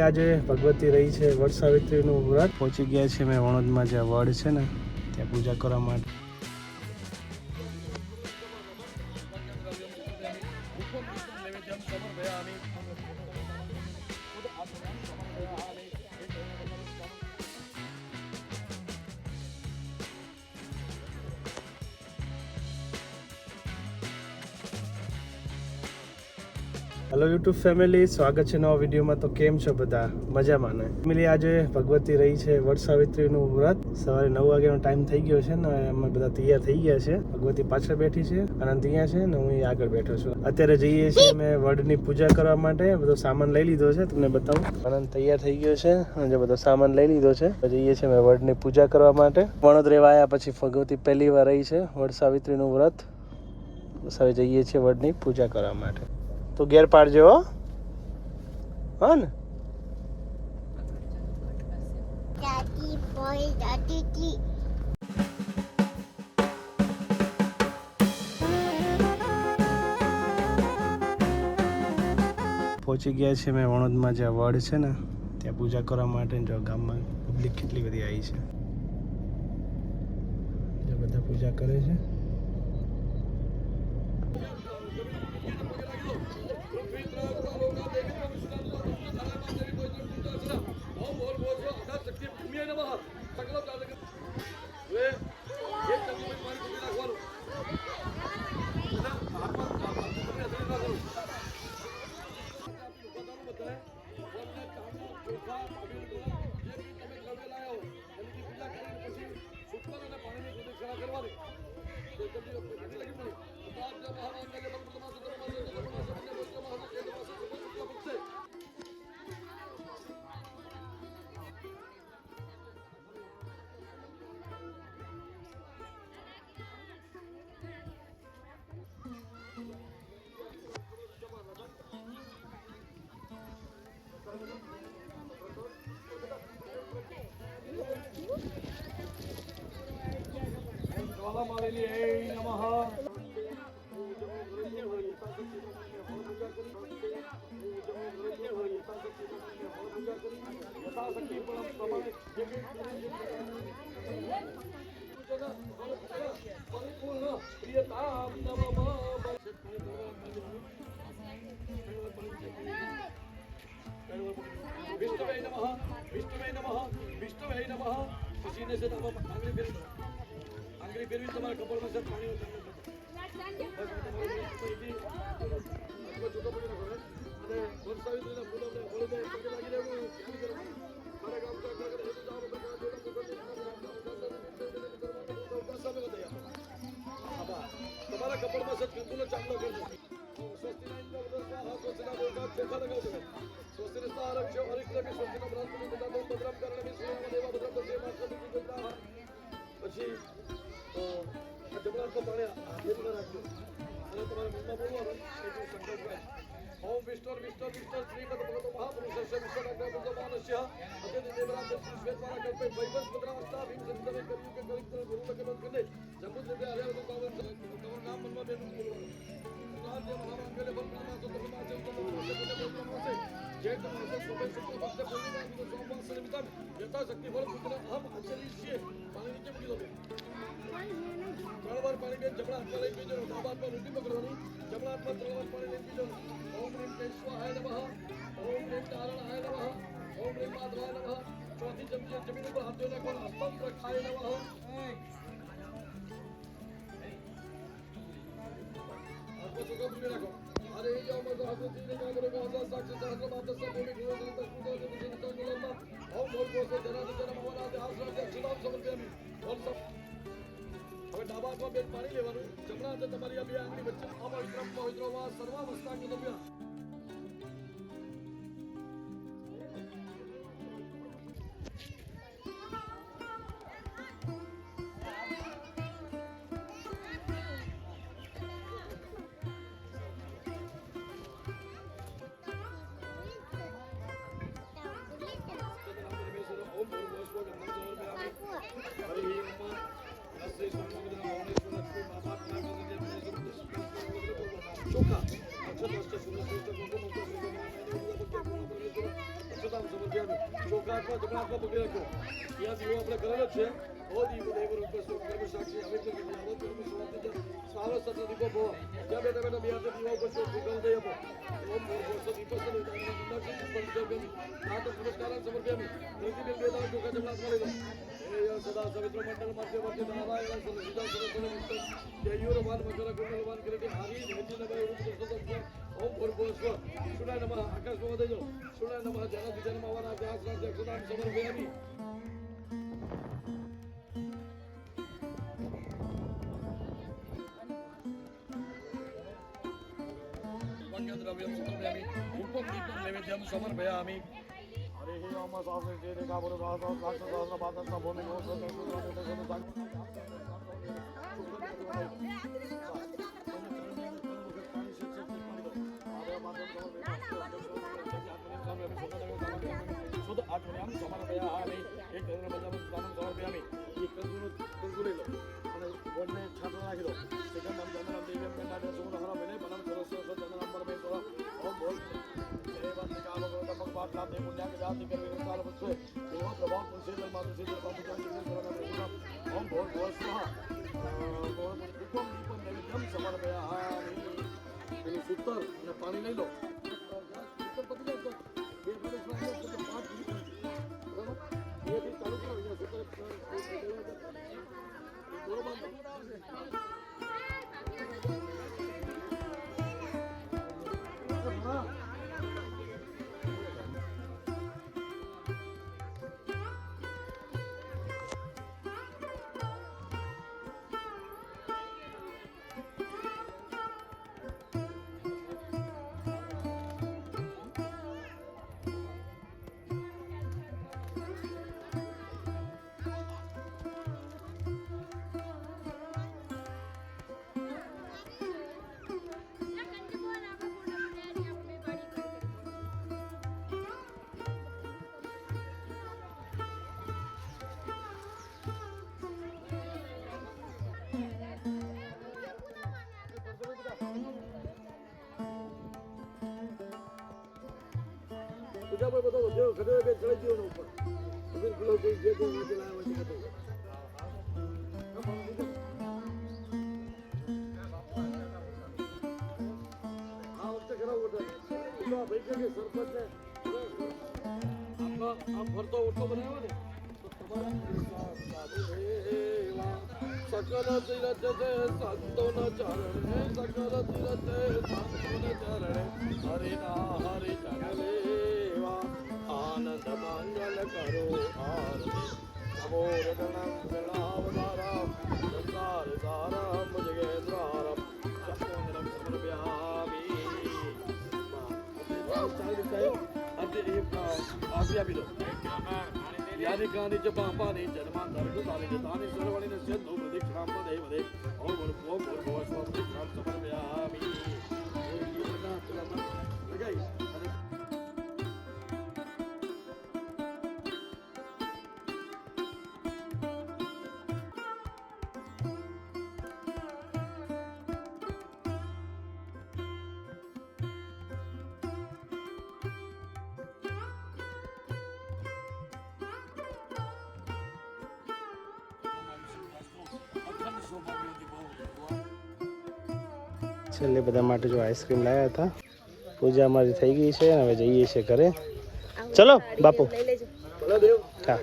આજે ભગવતી રહી છે વડ સાવિત્રીનું વ્રત. પહોંચી ગયા છે મેં વણોદમાં, જ્યાં વડ છે ને ત્યાં પૂજા કરવા માટે. હેલો યુટ્યુબ ફેમિલી, સ્વાગત છે નવા વિડીયોમાં. તો કેમ છો બધા? મજામાં ને? ફેમિલી, આજે ભગવતી રહી છે વડ સાવિત્રીનું વ્રત. સવારે 9 વાગ્યાનો ટાઈમ થઈ ગયો છે ને અમે બધા તૈયાર થઈ ગયા છે. ભગવતી પાછળ બેઠી છે, આનંદ અહીંયા છે ને હું આગળ બેઠો છું. અત્યારે જઈએ છીએ અમે વડની પૂજા કરવા માટે. બધો સામાન લઈ લીધો છે, તમને બતાવું. આનંદ તૈયાર થઈ ગયો છે અને બધો સામાન લઈ લીધો છે. જઈએ છીએ અમે વડની પૂજા કરવા માટે. વણોદ રહેવા આવ્યા પછી ભગવતી પહેલી વાર રહી છે વડ સાવિત્રીનું વ્રત. હવે જઈએ છીએ વડની પૂજા કરવા માટે. તો ઘેર પાડજો હો ને. પહોંચી ગયા છે મેં વણોદમાં, જ્યાં વડ છે ને ત્યાં પૂજા કરવા માટે. જો ગામમાં પબ્લિક કેટલી બધી આવી છે, જે બધા પૂજા કરે છે. આંગળી ફેરવી તમારા કપડમાં સર પાણી તમારા કપડમાં સર કંકુનો ચાંદલો કરજો. પછી જમણા તો પાણી હાથમાં રાખજો અને તમારા મનમાં બોલવાનું એટલું સંકલ્પ થાય. ઓમ વિષ્ણુ વિષ્ણુ વિષ્ણુ શ્રીમદ ભગવતો મહાપુરુષસ્ય વિશ્વનાગ્રમાનસ્ય અદ્યતે દેવરાજ શ્વેતવારા કલ્પે વૈવસ્ પદ્રાવસ્થા ભીમ સંતમે કર્યું કે કવિત્ર ગુરુ લખનો કંદે જંબુદ્રતે હરિયાવતો પાવન તમારું નામ મનમાં બેનું બોલવાનું. રાજ્ય મહામંગલે બલપ્રમા તો તમારા જય બોલવાનું જય તમારે સોમે શુક્લ ભક્ત પૂર્ણિમા વિનો સોમવાર સનિમિતમ યથાશક્તિ ફળ પુત્ર અહમ આચરીષ્યે. પાણી નીચે મૂકી દો. 3 વાર પાણી બેન જમણા હાથમાં લઈ પીજો. ડાબા હાથમાં રોટી પકડવાની. જમણા હાથમાં 3 વાર પાણી લઈ પીજો. ઓમ રીમ કેશવાય નમઃ. ઓમ રીમ નારાયણાય નમઃ. ઓમ રીમ માધવાય નમઃ. ચોથી ચમચી જમીન ઉપર હાથ ધોઈ નાખો. અસ્તંત્ર ખાય નમઃ. હાથમાં ચોખા ભૂલી રાખો. અરે યમ ભગવતી ને નાગરે ગોસા સાક્ષી સહસ્ર માત્ર સભૂમિ ગુરુ સંત સ્કૃતો જે વિશેષ સંકલનમાં ઓમ બોલ ગોસે જરા જરા મહારાજ આશ્રમ અક્ષરામ સમર્પ્યામિ. બોલ સબ. હવે ડાબા હાથમાં બેન પાણી લેવાનું. જમણા હાથે તમારી આ બે આંગળી વચ્ચે અપવિત્ર પવિત્ર વા સર્વાવસ્થાંગ નમ્ય. ચોખા સમર્પયામિ શોકાત્મા જગન્નાથમાં પકડી રાખો ત્યાં દીવો આપણે કરેલો જ છે ઓ દીવો દેવ રૂપ કર્મ સાક્ષી અમે તો આવત કર્મ સમાપ્તિ સારો સત્ર દીપો ભો જ્યાં બેઠા બેઠા બે હાથે દીવા ઉપર છો ભૂગલ દઈ આપો ઓમ ભોસો દીપો છે પંચોગમી આ તો પુરસ્કાર સમર્પયામિ પ્રતિબિંબ વેદા ચોખા જગન્નાથમાં લઈ લો સદા સવિત્ર મંડળ મધ્યવર્તી નારાયણ સરસિદા સરસ્વતી મુક્ત જયુરવાન મકર કુંડલવાન કિરીટી હારી નેતિ નમઃ રૂપ દર્શક ઓમ ભૂર્ભુવસ્વ સુનાય નમઃ આકાશમાં દેજો સુનાય નમઃ જનતિ જન્મવાના વ્યાસ રાજ્ય સુનામ સમર્પયામિ द्रव्यं समर्पयामि धूपं दीपं नैवेद्यं समर्पयामि हरे हे ओम सास्त्रे जे रेखा पुर सहस्र सहस्र पादं भूमि को शुद्ध आचमनम समर्पयामि एक करुणा समर्पयामि एक करुणा लो અને બોલને છાપ રાખી દો સેકન્ડ નામ જન્મ દેવ્યમ કન્નાડે સુમન હરા મેને બનમ સરસ્વ જન્મ નંબર મે તો ઓમ બોલ જય વંદે કાલો તમક બાત નામ દે પુણ્ય કે જાતિ કરવી વિશાલ બચ્ચે એવો પ્રભાવ પુરુષે જન્મ માતુ સે જન્મ મુજન જીવન કરવાના ઓમ બોલ બોલ સ્વાહા બોલ દીપમ દીપમ નૈવેદ્યમ સમર્પયામિ પેલું સૂતર અને પાણી લઈ લો સૂતર પતી જાય તો બે વર્ષ લાગે તો 5 મિનિટ બરાબર એ થી ચાલુ કરો સૂતર પૂજા પર બધો જો ઘરે બે ચડી ગયો ને ઉપર અગર ગુલો જે જે જે લાવ્યો છે બધો આ વખતે કરાવો તો ભાઈ કે સરપંચ ને આમ ફરતો ઓટલો બનાવ્યો ને તો તમારા સકલ તીરથ છે સંતોના ચરણે સકલ તીરથ છે સંતોના ચરણે હરિના હરિ ચરણેવા આનંદ મંગલ કરો આરતી નમો રતનં ગણાવતારમ સંસાર સારમ જગેન્દ્રારમ સપોંદરમ સમર્પયામિ આપી દો यानि कानि च पापानि जन्मान्तरं तानि च तानि सर्वाणि नश्यन्तु प्रदक्षिणां पदेव दे ओम भूर्भुवः स्वः प्रदक्षिणां समर्पयामि છેલ્લે બધા માટે જો આઈસ્ક્રીમ લાવ્યા હતા પૂજા અમારી થઈ ગઈ છે હવે જઈએ છીએ ઘરે ચલો બાપુ ભલે દેવ હા